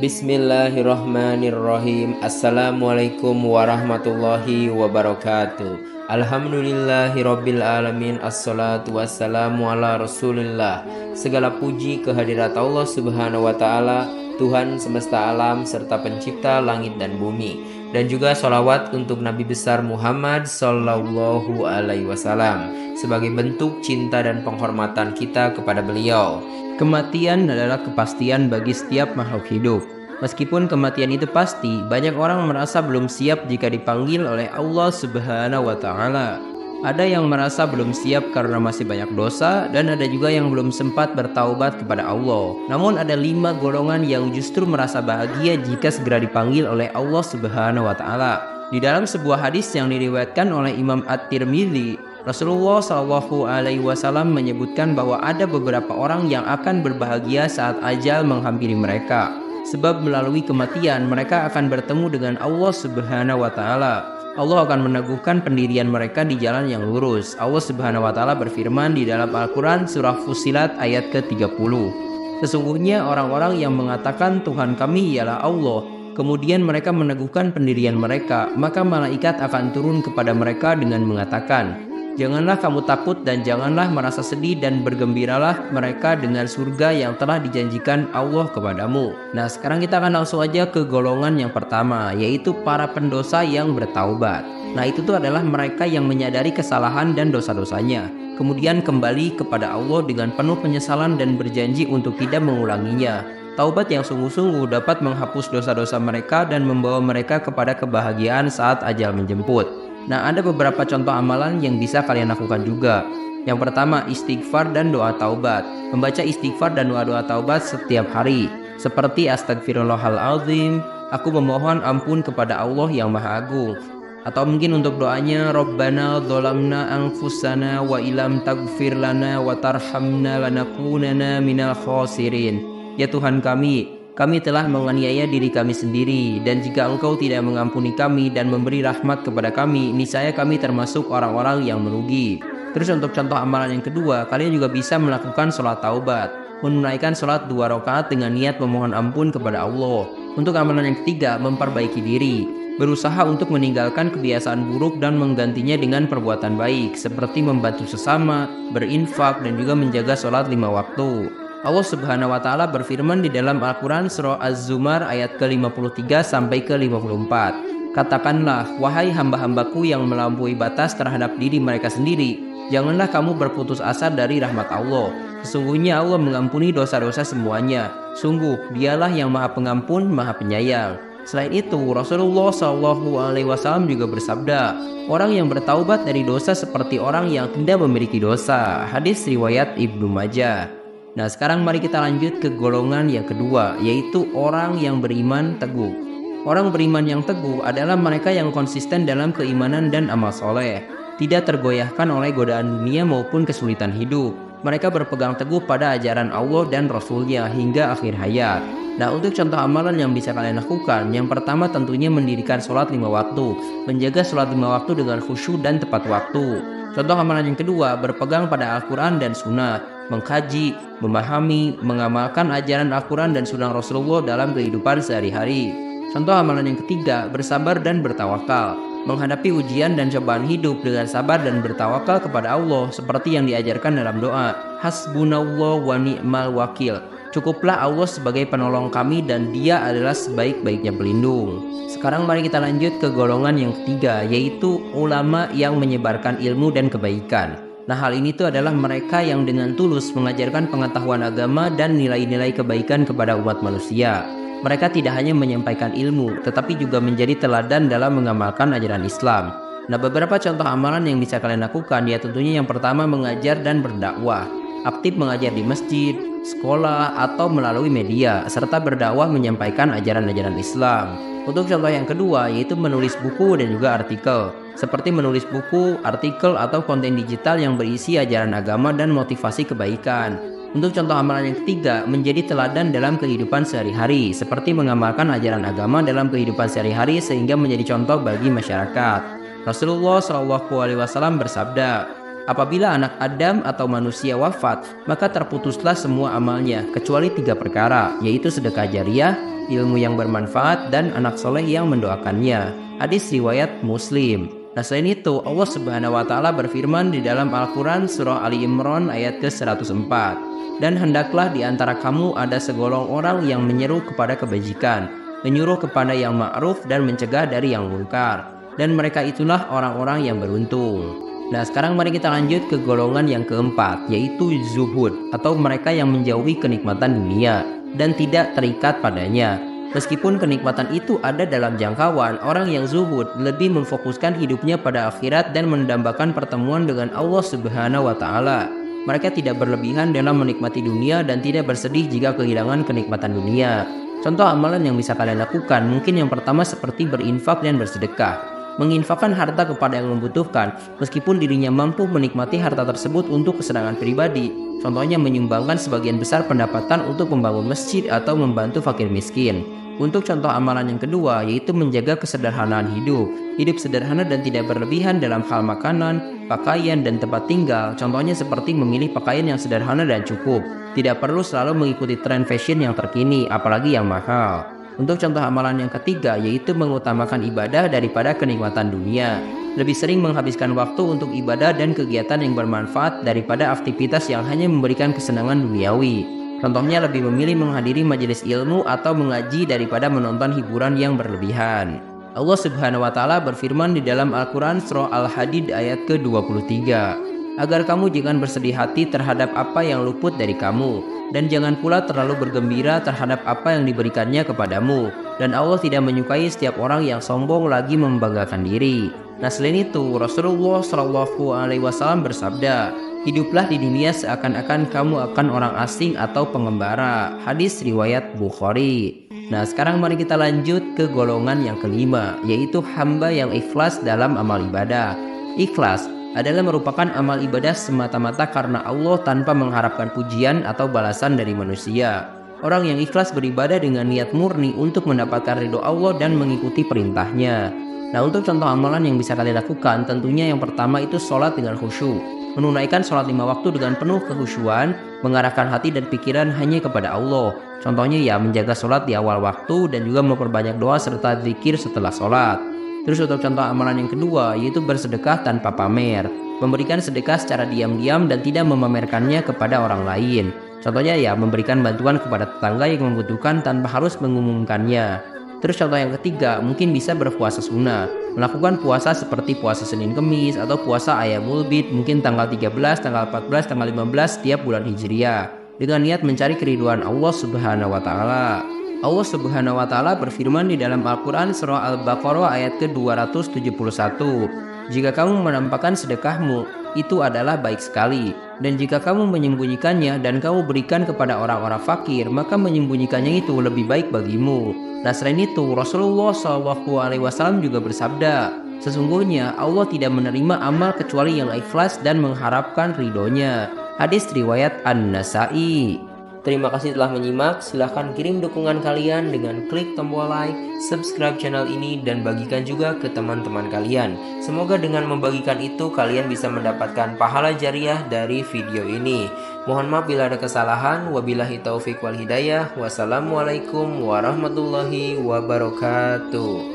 Bismillahirrahmanirrahim. Assalamualaikum warahmatullahi wabarakatuh. Alhamdulillahirabbil alamin. Assalatu wassalamu ala Rasulillah. Segala puji kehadirat Allah Subhanahu wa taala, Tuhan semesta alam serta pencipta langit dan bumi, dan juga sholawat untuk Nabi besar Muhammad sallallahu alaihi wasallam sebagai bentuk cinta dan penghormatan kita kepada beliau. Kematian adalah kepastian bagi setiap makhluk hidup. Meskipun kematian itu pasti, banyak orang merasa belum siap jika dipanggil oleh Allah Subhanahu wa taala. Ada yang merasa belum siap karena masih banyak dosa, dan ada juga yang belum sempat bertaubat kepada Allah. Namun ada 5 golongan yang justru merasa bahagia jika segera dipanggil oleh Allah Subhanahu wa taala. Di dalam sebuah hadis yang diriwayatkan oleh Imam At-Tirmidzi, Rasulullah Shallallahu Alaihi Wasallam menyebutkan bahwa ada beberapa orang yang akan berbahagia saat ajal menghampiri mereka, sebab melalui kematian mereka akan bertemu dengan Allah Subhanahu Wa Taala. Allah akan meneguhkan pendirian mereka di jalan yang lurus. Allah Subhanahu Wa Taala berfirman di dalam Al-Quran surah Fussilat ayat ke-30. Sesungguhnya orang-orang yang mengatakan Tuhan kami ialah Allah, kemudian mereka meneguhkan pendirian mereka, maka malaikat akan turun kepada mereka dengan mengatakan, janganlah kamu takut dan janganlah merasa sedih, dan bergembiralah mereka dengan surga yang telah dijanjikan Allah kepadamu. Nah, sekarang kita akan langsung aja ke golongan yang pertama, yaitu para pendosa yang bertaubat. Nah, itu tuh adalah mereka yang menyadari kesalahan dan dosa-dosanya, kemudian kembali kepada Allah dengan penuh penyesalan dan berjanji untuk tidak mengulanginya. Taubat yang sungguh-sungguh dapat menghapus dosa-dosa mereka dan membawa mereka kepada kebahagiaan saat ajal menjemput. Nah, ada beberapa contoh amalan yang bisa kalian lakukan juga. Yang pertama, istighfar dan doa taubat. Membaca istighfar dan doa-doa taubat setiap hari, seperti astagfirullahaladzim, aku memohon ampun kepada Allah yang Maha Agung. Atau mungkin untuk doanya, Rabbana dzolamna anfusana wa ilam taghfir lana wa tarhamna lanakunana minal khasirin. Ya Tuhan kami telah menganiaya diri kami sendiri, dan jika Engkau tidak mengampuni kami dan memberi rahmat kepada kami, niscaya kami termasuk orang-orang yang merugi. Terus untuk contoh amalan yang kedua, kalian juga bisa melakukan sholat taubat, menunaikan sholat 2 rakaat dengan niat memohon ampun kepada Allah. Untuk amalan yang ketiga, memperbaiki diri, berusaha untuk meninggalkan kebiasaan buruk dan menggantinya dengan perbuatan baik, seperti membantu sesama, berinfak, dan juga menjaga sholat 5 waktu. Allah Subhanahu wa taala berfirman di dalam Al-Quran surah Az-Zumar ayat ke-53 sampai ke-54. Katakanlah, wahai hamba-hambaku yang melampaui batas terhadap diri mereka sendiri, janganlah kamu berputus asa dari rahmat Allah. Sesungguhnya Allah mengampuni dosa-dosa semuanya. Sungguh, Dialah yang Maha Pengampun, Maha Penyayang. Selain itu, Rasulullah SAW juga bersabda, orang yang bertaubat dari dosa seperti orang yang tidak memiliki dosa. Hadis riwayat Ibnu Majah. Nah, sekarang mari kita lanjut ke golongan yang kedua, yaitu orang yang beriman teguh. Orang beriman yang teguh adalah mereka yang konsisten dalam keimanan dan amal soleh, tidak tergoyahkan oleh godaan dunia maupun kesulitan hidup. Mereka berpegang teguh pada ajaran Allah dan Rasul-Nya hingga akhir hayat. Nah, untuk contoh amalan yang bisa kalian lakukan, yang pertama tentunya mendirikan sholat 5 waktu, menjaga sholat 5 waktu dengan khusyuk dan tepat waktu. Contoh amalan yang kedua, berpegang pada Al-Quran dan Sunnah, mengkaji, memahami, mengamalkan ajaran Al-Quran dan Sunnah Rasulullah dalam kehidupan sehari-hari. Contoh amalan yang ketiga, bersabar dan bertawakal, menghadapi ujian dan cobaan hidup dengan sabar dan bertawakal kepada Allah, seperti yang diajarkan dalam doa, Hasbunallah wa ni'mal wakil. Cukuplah Allah sebagai penolong kami dan Dia adalah sebaik-baiknya pelindung. Sekarang mari kita lanjut ke golongan yang ketiga, yaitu ulama yang menyebarkan ilmu dan kebaikan. Nah, hal ini tuh adalah mereka yang dengan tulus mengajarkan pengetahuan agama dan nilai-nilai kebaikan kepada umat manusia. Mereka tidak hanya menyampaikan ilmu, tetapi juga menjadi teladan dalam mengamalkan ajaran Islam. Nah, beberapa contoh amalan yang bisa kalian lakukan, ya tentunya yang pertama mengajar dan berdakwah. Aktif mengajar di masjid, sekolah, atau melalui media, serta berdakwah menyampaikan ajaran-ajaran Islam. Untuk contoh yang kedua, yaitu menulis buku dan juga artikel, seperti menulis buku, artikel, atau konten digital yang berisi ajaran agama dan motivasi kebaikan. Untuk contoh amalan yang ketiga, menjadi teladan dalam kehidupan sehari-hari, seperti mengamalkan ajaran agama dalam kehidupan sehari-hari sehingga menjadi contoh bagi masyarakat. Rasulullah SAW bersabda, Apabila anak Adam atau manusia wafat, maka terputuslah semua amalnya, kecuali 3 perkara, yaitu sedekah jariah, ilmu yang bermanfaat, dan anak soleh yang mendoakannya. Hadis riwayat Muslim. Nah, selain itu, Allah Subhanahu wa Ta'ala berfirman di dalam Al-Quran Surah Ali Imran ayat ke-104. Dan hendaklah di antara kamu ada segolong orang yang menyeru kepada kebajikan, menyuruh kepada yang ma'ruf dan mencegah dari yang munkar. Dan mereka itulah orang-orang yang beruntung. Nah, sekarang mari kita lanjut ke golongan yang keempat, yaitu zuhud, atau mereka yang menjauhi kenikmatan dunia dan tidak terikat padanya. Meskipun kenikmatan itu ada dalam jangkauan, orang yang zuhud lebih memfokuskan hidupnya pada akhirat dan mendambakan pertemuan dengan Allah Subhanahu wa Ta'ala. Mereka tidak berlebihan dalam menikmati dunia dan tidak bersedih jika kehilangan kenikmatan dunia. Contoh amalan yang bisa kalian lakukan, mungkin yang pertama seperti berinfak dan bersedekah. Menginfakkan harta kepada yang membutuhkan, meskipun dirinya mampu menikmati harta tersebut untuk kesenangan pribadi. Contohnya menyumbangkan sebagian besar pendapatan untuk membangun masjid atau membantu fakir miskin. Untuk contoh amalan yang kedua, yaitu menjaga kesederhanaan hidup. Hidup sederhana dan tidak berlebihan dalam hal makanan, pakaian, dan tempat tinggal. Contohnya seperti memilih pakaian yang sederhana dan cukup. Tidak perlu selalu mengikuti tren fashion yang terkini, apalagi yang mahal. Untuk contoh amalan yang ketiga, yaitu mengutamakan ibadah daripada kenikmatan dunia. Lebih sering menghabiskan waktu untuk ibadah dan kegiatan yang bermanfaat daripada aktivitas yang hanya memberikan kesenangan duniawi. Contohnya lebih memilih menghadiri majelis ilmu atau mengaji daripada menonton hiburan yang berlebihan. Allah Subhanahu wa Ta'ala berfirman di dalam Al-Quran Surah Al-Hadid ayat ke-23. Agar kamu jangan bersedih hati terhadap apa yang luput dari kamu, dan jangan pula terlalu bergembira terhadap apa yang diberikannya kepadamu. Dan Allah tidak menyukai setiap orang yang sombong lagi membanggakan diri. Nah, selain itu, Rasulullah SAW bersabda, hiduplah di dunia seakan-akan kamu akan orang asing atau pengembara. Hadis riwayat Bukhari. Nah, sekarang mari kita lanjut ke golongan yang kelima, yaitu hamba yang ikhlas dalam amal ibadah. Ikhlas adalah merupakan amal ibadah semata-mata karena Allah tanpa mengharapkan pujian atau balasan dari manusia. Orang yang ikhlas beribadah dengan niat murni untuk mendapatkan ridho Allah dan mengikuti perintahnya. Nah, untuk contoh amalan yang bisa kalian lakukan, tentunya yang pertama itu sholat dengan khusyuk. Menunaikan sholat 5 waktu dengan penuh kekhusyuan, mengarahkan hati dan pikiran hanya kepada Allah. Contohnya ya menjaga sholat di awal waktu dan juga memperbanyak doa serta zikir setelah sholat. Terus untuk contoh amalan yang kedua, yaitu bersedekah tanpa pamer. Memberikan sedekah secara diam-diam dan tidak memamerkannya kepada orang lain. Contohnya ya memberikan bantuan kepada tetangga yang membutuhkan tanpa harus mengumumkannya. Terus contoh yang ketiga, mungkin bisa berpuasa sunnah. Melakukan puasa seperti puasa Senin Kemis atau puasa Ayyamul Bid, mungkin tanggal 13, tanggal 14, tanggal 15 setiap bulan Hijriah. Dengan niat mencari keridhaan Allah Subhanahu wa Ta'ala. Allah Subhanahu wa Ta'ala berfirman di dalam Al-Quran Surah Al-Baqarah ayat ke-271. Jika kamu menampakkan sedekahmu, itu adalah baik sekali. Dan jika kamu menyembunyikannya dan kamu berikan kepada orang-orang fakir, maka menyembunyikannya itu lebih baik bagimu. Nah, selain itu, Rasulullah SAW juga bersabda, sesungguhnya Allah tidak menerima amal kecuali yang ikhlas dan mengharapkan ridhonya. Hadis riwayat An-Nasa'i. Terima kasih telah menyimak. Silahkan kirim dukungan kalian dengan klik tombol like, subscribe channel ini, dan bagikan juga ke teman-teman kalian. Semoga dengan membagikan itu kalian bisa mendapatkan pahala jariah dari video ini. Mohon maaf bila ada kesalahan. Wabillahi taufiq wal hidayah. Wassalamualaikum warahmatullahi wabarakatuh.